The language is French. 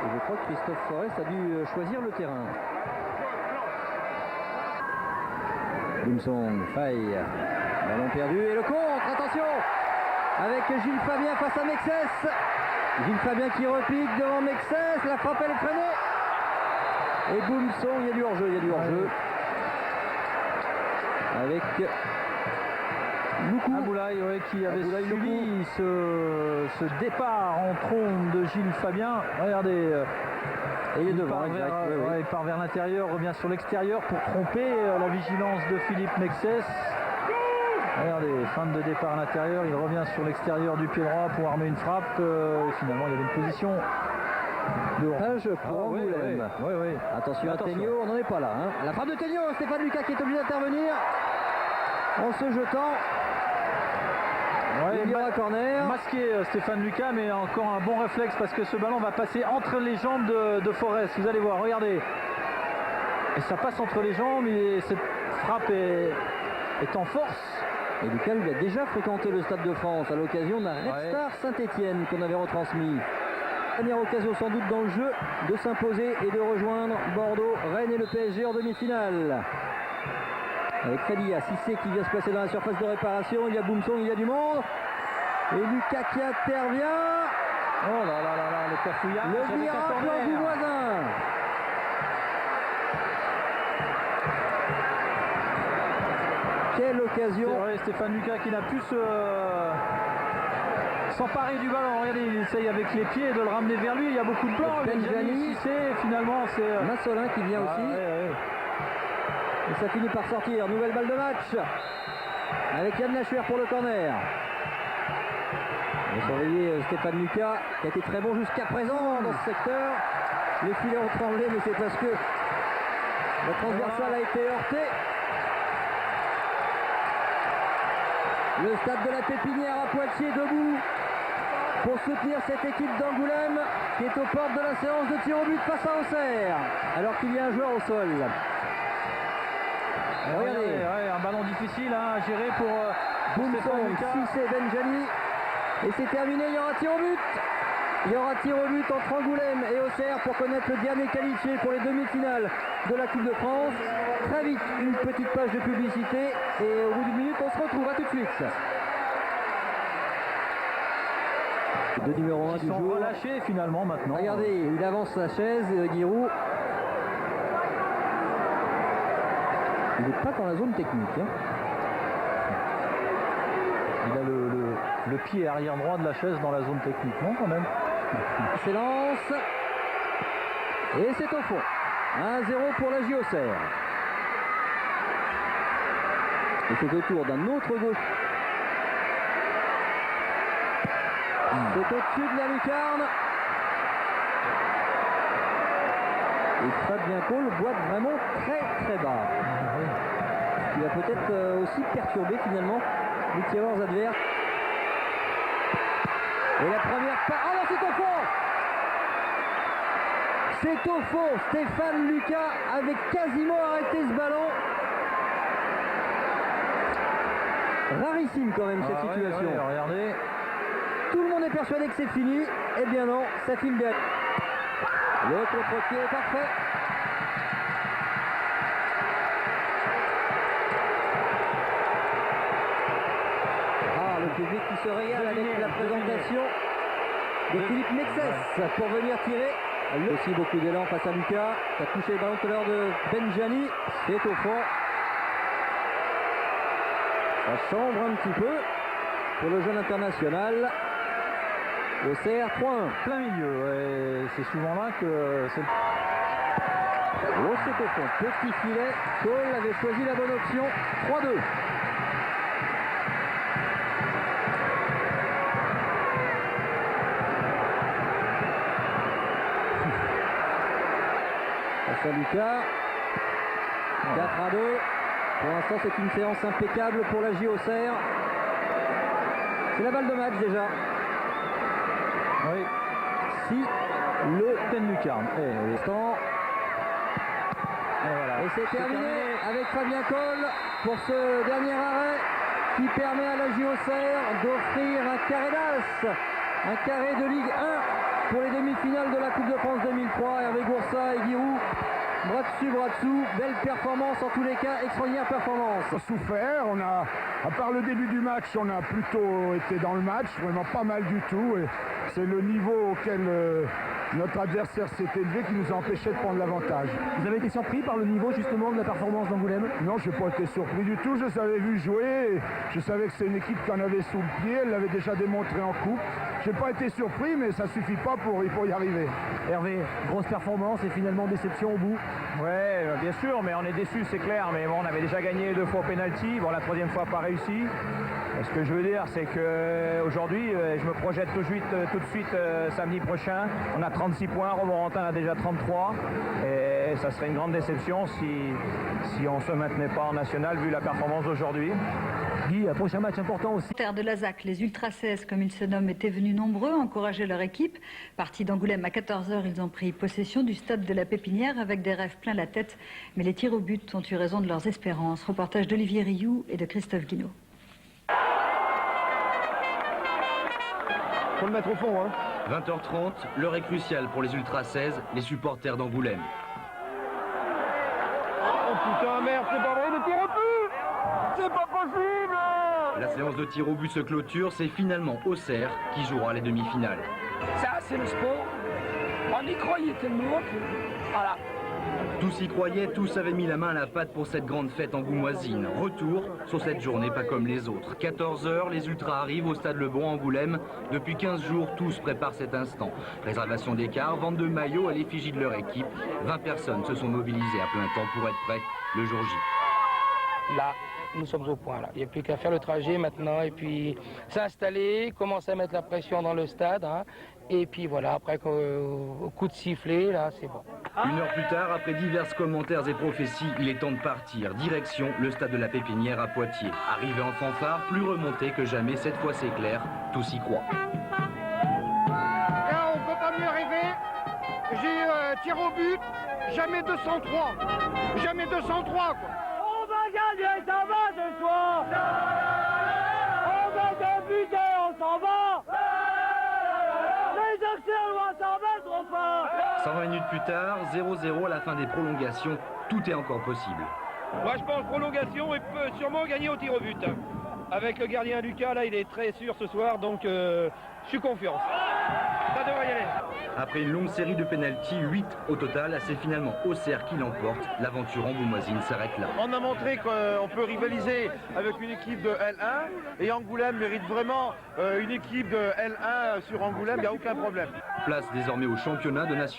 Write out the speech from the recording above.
Et je crois que Christophe Forest a dû choisir le terrain. Boumsong, faille. Ballon perdu et le contre, attention, avec Gilles Fabien face à Mexès. Gilles Fabien qui repique devant Mexès, la frappe elle est freinée. Et Boumsong, il y a du hors-jeu, Avec Loukou. Aboulaye, qui avait suivi ce départ en trombe de Gilles Fabien. Regardez, et il est devant, il part vers l'intérieur, revient sur l'extérieur pour tromper la vigilance de Philippe Mexès. Regardez, fin de départ à l'intérieur, il revient sur l'extérieur du pied droit pour armer une frappe. Finalement, il y avait une position de range pour Angoulême. Attention à Tegnaud, on n'en est pas là. La frappe de Tegnaud, Stéphane Lucas qui est obligé d'intervenir en se jetant. Il y aura corner. Masqué Stéphane Lucas, mais encore un bon réflexe parce que ce ballon va passer entre les jambes de Forest. Vous allez voir, regardez. Et ça passe entre les jambes et cette frappe est en force. Et Lucas, il a déjà fréquenté le Stade de France à l'occasion d'un Red Star Saint-Etienne qu'on avait retransmis. Dernière occasion sans doute dans le jeu de s'imposer et de rejoindre Bordeaux, Rennes et le PSG en demi-finale. Avec Freddy Cissé qui vient se placer dans la surface de réparation. Il y a Boumsong, il y a du monde. Et Lucas qui intervient. Oh là là là là, le cafouillage. Le miracle du voisin. Quelle occasion. C'est vrai, Stéphane Lucas qui n'a pu s'emparer du ballon. Regardez, il essaye avec les pieds de le ramener vers lui. Il y a beaucoup de blanc. Benjani, finalement, c'est Massolin qui vient aussi. Et ça finit par sortir. Nouvelle balle de match. Avec Yann Lachuer pour le corner. On va surveiller Stéphane Lucas qui a été très bon jusqu'à présent dans ce secteur. Les filets ont tremblé, mais c'est parce que la transversale a été heurtée. Le stade de la Pépinière à Poitiers debout pour soutenir cette équipe d'Angoulême qui est aux portes de la séance de tir au but face à Auxerre alors qu'il y a un joueur au sol. Regardez, un ballon difficile à gérer pour Boumsong, Cissé, Benjani. Et c'est terminé, il y aura tir au but. Il y aura tir au but entre Angoulême et Auxerre pour connaître le dernier qualifié pour les demi-finales de la Coupe de France. Très vite, une petite page de publicité et au bout d'une minute, on se retrouve. À tout de suite. De numéro 1 du jour. Relâché finalement maintenant. Regardez, il avance sa chaise, Giroud. Il n'est pas dans la zone technique. Il a le pied arrière droit de la chaise dans la zone technique, non quand même. S'élance. Et c'est au fond. 1-0 pour la JOCR. Et c'est au tour d'un autre gauche. C'est au-dessus de la lucarne. Et Fabien Cole boite vraiment très très bas. Il va peut-être aussi perturber finalement les tireurs adverses. Et la première passe. Ah non, c'est au fond. C'est au fond. Stéphane Lucas avait quasiment arrêté ce ballon. Rarissime quand même cette situation. Regardez. Tout le monde est persuadé que c'est fini. Eh bien non, ça file bien. Le contre-pied est parfait. Ah, le public qui se régale avec la présentation de Philippe Mexès pour venir tirer. Aussi beaucoup d'élan face à Lucas qui a touché le ballon tout à l'heure de Benjani. C'est au fond. Ça chambre un petit peu pour le jeune international. Auxerre 3-1. Plein milieu, c'est souvent là que c'est... Oh, c'est au fond. Petit filet. Cole avait choisi la bonne option. 3-2. Face à Lucas. 4-2. Pour l'instant, c'est une séance impeccable pour la JOCR. C'est la balle de match déjà. Oui. Si le pleine lucarne. Et c'est terminé avec Fabien Cole pour ce dernier arrêt qui permet à la JOCR d'offrir un carré d'as, un carré de Ligue 1 pour les demi-finales de la Coupe de France 2003. Hervé Goursat et Giroud, bras dessous, belle performance en tous les cas, extraordinaire performance. On a souffert, à part le début du match, on a plutôt été dans le match, vraiment pas mal du tout. Et c'est le niveau auquel notre adversaire s'est élevé qui nous a empêché de prendre l'avantage. Vous avez été surpris par le niveau justement de la performance d'Angoulême? Non, je n'ai pas été surpris du tout, je les avais vus jouer, je savais que c'est une équipe qui en avait sous le pied, elle l'avait déjà démontré en coupe. Je n'ai pas été surpris, mais ça ne suffit pas pour y arriver. Hervé, grosse performance et finalement déception au bout. Ouais, bien sûr, mais on est déçus, c'est clair. Mais bon, on avait déjà gagné 2 fois au penalty. Bon, la 3e fois pas réussi. Et ce que je veux dire, c'est qu'aujourd'hui, je me projette tout de suite samedi prochain. On a 36 points, Romorantin a déjà 33. Et ça serait une grande déception si on ne se maintenait pas en national vu la performance d'aujourd'hui. Guy, un prochain match important aussi. Terre de Lazac, les Ultra 16, comme ils se nomment, étaient venus nombreux encourager leur équipe. Partis d'Angoulême à 14h, ils ont pris possession du stade de la Pépinière avec des rêves plein la tête. Mais les tirs au but ont eu raison de leurs espérances. Reportage d'Olivier Rioux et de Christophe Guinaud. Faut le mettre au fond, hein. 20h30, l'heure est cruciale pour les Ultra 16, les supporters d'Angoulême. Oh putain, merde, c'est pas vrai, le tir au but! C'est pas possible! La séance de tir au but se clôture, c'est finalement Auxerre qui jouera les demi-finales. Ça, c'est le sport. On y croyait tellement que... Voilà. Tous y croyaient, tous avaient mis la main à la pâte pour cette grande fête angoumoisine. Retour sur cette journée pas comme les autres. 14h, les Ultras arrivent au stade Lebon Angoulême. Depuis 15 jours, tous préparent cet instant. Réservation des cars, vente de maillots à l'effigie de leur équipe. 20 personnes se sont mobilisées à plein temps pour être prêtes le jour J. Là, nous sommes au point. Là. Il n'y a plus qu'à faire le trajet maintenant et puis s'installer, commencer à mettre la pression dans le stade. Hein, et puis voilà, après au coup de sifflet, là, c'est bon. 1 heure plus tard, après divers commentaires et prophéties, il est temps de partir. Direction le stade de la Pépinière à Poitiers. Arrivé en fanfare, plus remonté que jamais, cette fois c'est clair, tous y croient. Là, on peut pas mieux rêver. J'ai tir au but, jamais 203. Jamais 203, quoi. On va gagner, ça va ce soir. On va débuter, on s'en va. Les Auxerrois s'en mettent trop fort. 120 minutes plus tard, 0-0 à la fin des prolongations, tout est encore possible. Moi je pense prolongation et peut sûrement gagner au tir au but. Avec le gardien Lucas, là il est très sûr ce soir, donc je suis confiant. Ça devrait y aller. Après une longue série de pénaltys, 8 au total, c'est finalement Auxerre qui l'emporte. L'aventure angoumoisine s'arrête là. On a montré qu'on peut rivaliser avec une équipe de L1 et Angoulême mérite vraiment une équipe de L1 sur Angoulême, il n'y a aucun problème. Place désormais au championnat de national.